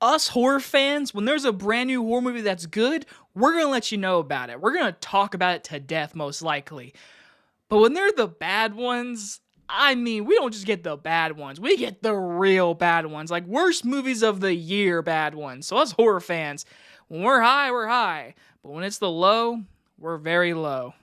Us horror fans, when there's a brand new horror movie that's good, we're gonna let you know about it. We're gonna talk about it to death, most likely. But when they're the bad ones, I mean, we don't just get the bad ones. We get the real bad ones. Like, worst movies of the year bad ones. So us horror fans, when we're high, we're high. But when it's the low, we're very low.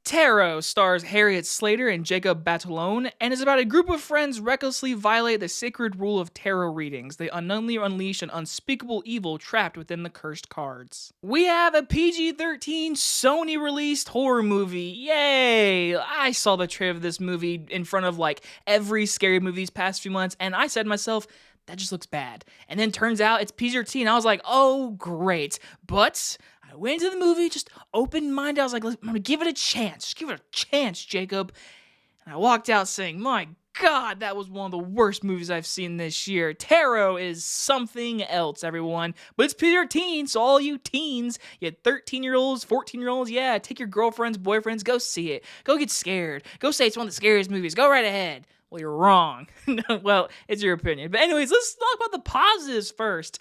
Tarot stars Harriet Slater and Jacob Batalon, and is about a group of friends recklessly violate the sacred rule of tarot readings. They unknowingly unleash an unspeakable evil trapped within the cursed cards. We have a PG-13 Sony-released horror movie. Yay! I saw the trailer of this movie in front of like every scary movie these past few months, and I said to myself, that just looks bad. And then turns out it's PG-13. I was like, oh, great. But I went into the movie just open-minded. I was like, I'm going to give it a chance. Just give it a chance, Jacob. And I walked out saying, my God, that was one of the worst movies I've seen this year. Tarot is something else, everyone. But it's PG-13, so all you teens, you 13-year-olds, 14-year-olds, yeah, take your girlfriends, boyfriends, go see it. Go get scared. Go say it's one of the scariest movies. Go right ahead. Well, you're wrong. Well, it's your opinion. But anyways, let's talk about the positives first.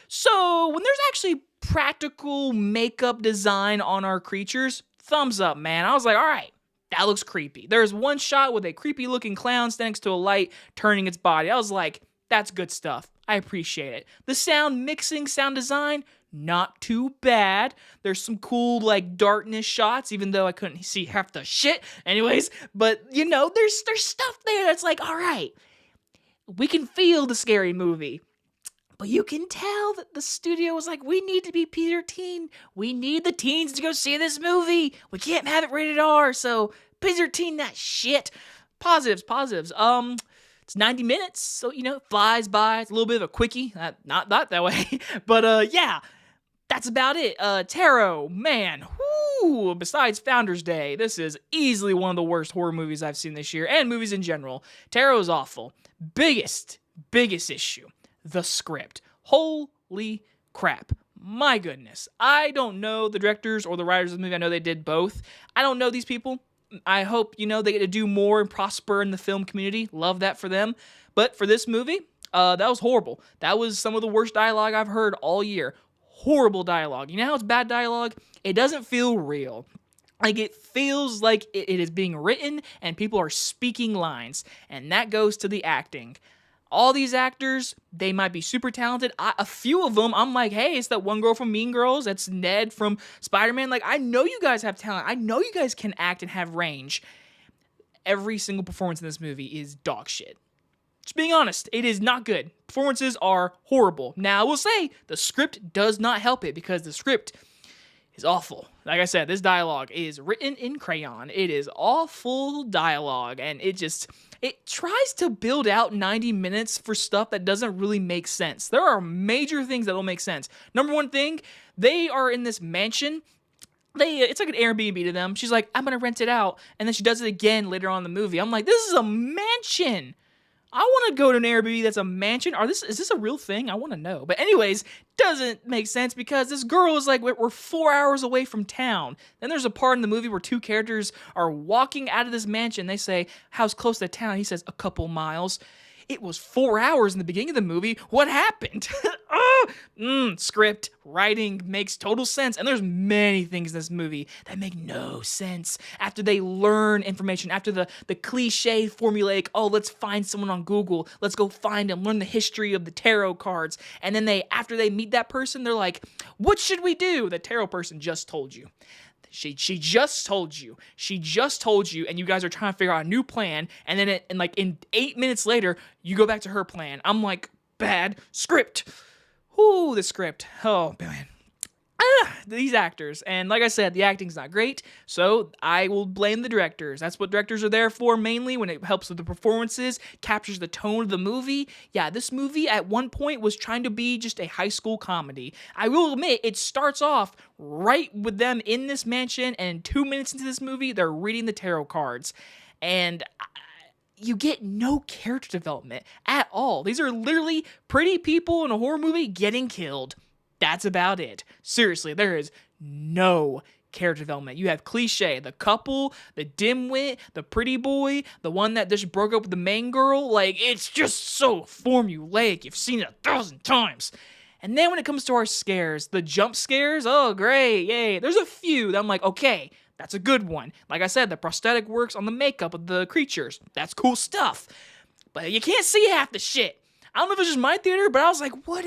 So, when there's actually practical makeup design on our creatures, thumbs up, man. I was like, all right, that looks creepy. There's one shot with a creepy looking clown standing next to a light turning its body. I was like, that's good stuff. I appreciate it. The sound mixing, sound design, not too bad. There's some cool, like, darkness shots, even though I couldn't see half the shit. Anyways, but, you know, there's stuff there that's like, all right, we can feel the scary movie. But you can tell that the studio was like, we need to be PG-13. We need the teens to go see this movie. We can't have it rated R, so PG-13 that shit. Positives. It's 90 minutes, so, you know, flies by. It's a little bit of a quickie. Not that way. But, yeah, that's about it. Tarot, man, whoo, besides Founders Day, this is easily one of the worst horror movies I've seen this year, and movies in general. Tarot is awful. Biggest issue. The script. Holy crap. My goodness. I don't know the directors or the writers of the movie. I know they did both. I don't know these people. I hope, you know, they get to do more and prosper in the film community. Love that for them. But for this movie, that was horrible. That was some of the worst dialogue I've heard all year. Horrible dialogue. You know how it's bad dialogue? It doesn't feel real. Like, it feels like it is being written and people are speaking lines. And that goes to the acting. All these actors, they might be super talented. A few of them, I'm like, hey, it's that one girl from Mean Girls. That's Ned from Spider-Man. Like, I know you guys have talent. I know you guys can act and have range. Every single performance in this movie is dog shit. Just being honest, it is not good. Performances are horrible. Now, I will say, the script does not help it because the script is awful. Like I said, this dialogue is written in crayon. It is awful dialogue, and it tries to build out 90 minutes for stuff that doesn't really make sense. There are major things that don't make sense. Number one thing, they are in this mansion. It's like an Airbnb to them. She's like, I'm gonna rent it out, and then she does it again later on in the movie. I'm like, this is a mansion. I want to go to an Airbnb that's a mansion. Is this a real thing? I want to know. But anyways, doesn't make sense because this girl is like, we're 4 hours away from town. Then there's a part in the movie where two characters are walking out of this mansion. They say, how's close to town? He says, a couple miles. It was 4 hours in the beginning of the movie. What happened? Script, writing makes total sense. And there's many things in this movie that make no sense. After they learn information, after the cliche formulaic, oh, let's find someone on Google. Let's go find them, learn the history of the tarot cards. And then after they meet that person, they're like, what should we do? The tarot person just told you. She just told you. She just told you, and you guys are trying to figure out a new plan, and then in 8 minutes later, you go back to her plan. I'm like, bad script. Ooh, the script. Oh, man. These actors. And like I said, the acting's not great, so I will blame the directors. That's what directors are there for, mainly, when it helps with the performances, captures the tone of the movie. Yeah, this movie at one point was trying to be just a high school comedy. I will admit, it starts off right with them in this mansion, and 2 minutes into this movie, they're reading the tarot cards. And you get no character development at all. These are literally pretty people in a horror movie getting killed. That's about it. Seriously, there is no character development. You have cliche, the couple, the dimwit, the pretty boy, the one that just broke up with the main girl. Like, it's just so formulaic. You've seen it 1,000 times. And then when it comes to our scares, the jump scares, oh, great, yay. There's a few that I'm like, okay, that's a good one. Like I said, the prosthetic works on the makeup of the creatures. That's cool stuff. But you can't see half the shit. I don't know if it's just my theater, but I was like, what?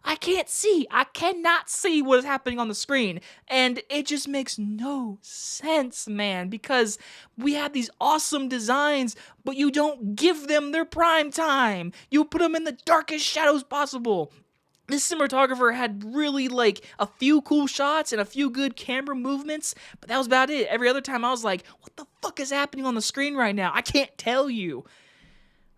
I can't see. I cannot see what is happening on the screen. And it just makes no sense, man, because we have these awesome designs, but you don't give them their prime time. You put them in the darkest shadows possible. This cinematographer had really, like, a few cool shots and a few good camera movements, but that was about it. Every other time I was like, what the fuck is happening on the screen right now? I can't tell you.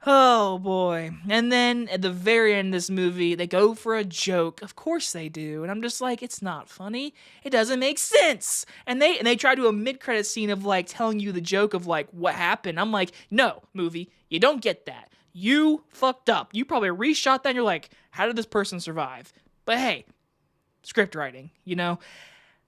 Oh, boy. And then at the very end of this movie, they go for a joke. Of course they do. And I'm just like, it's not funny. It doesn't make sense. And they try to do a mid-credit scene of, like, telling you the joke of, like, what happened. I'm like, no, movie, you don't get that. You fucked up. You probably reshot that and you're like, how did this person survive? But hey, script writing, you know?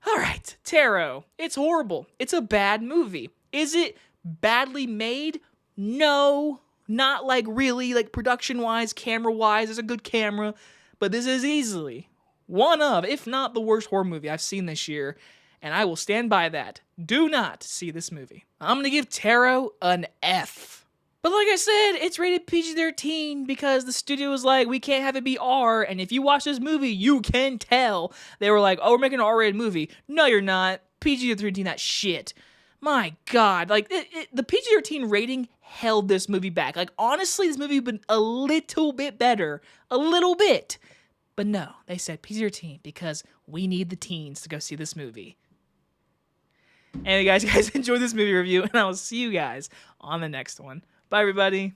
All right, Tarot. It's horrible. It's a bad movie. Is it badly made? No. Not like really, like production-wise, camera-wise. It's a good camera. But this is easily one of, if not the worst horror movie I've seen this year. And I will stand by that. Do not see this movie. I'm going to give Tarot an F. But like I said, it's rated PG-13 because the studio was like, we can't have it be R, and if you watch this movie, you can tell. They were like, oh, we're making an R-rated movie. No, you're not. PG-13, that shit. My God. Like, the PG-13 rating held this movie back. Like, honestly, this movie would have been a little bit better. A little bit. But no, they said PG-13 because we need the teens to go see this movie. Anyway, guys enjoyed this movie review, and I will see you guys on the next one. Bye, everybody.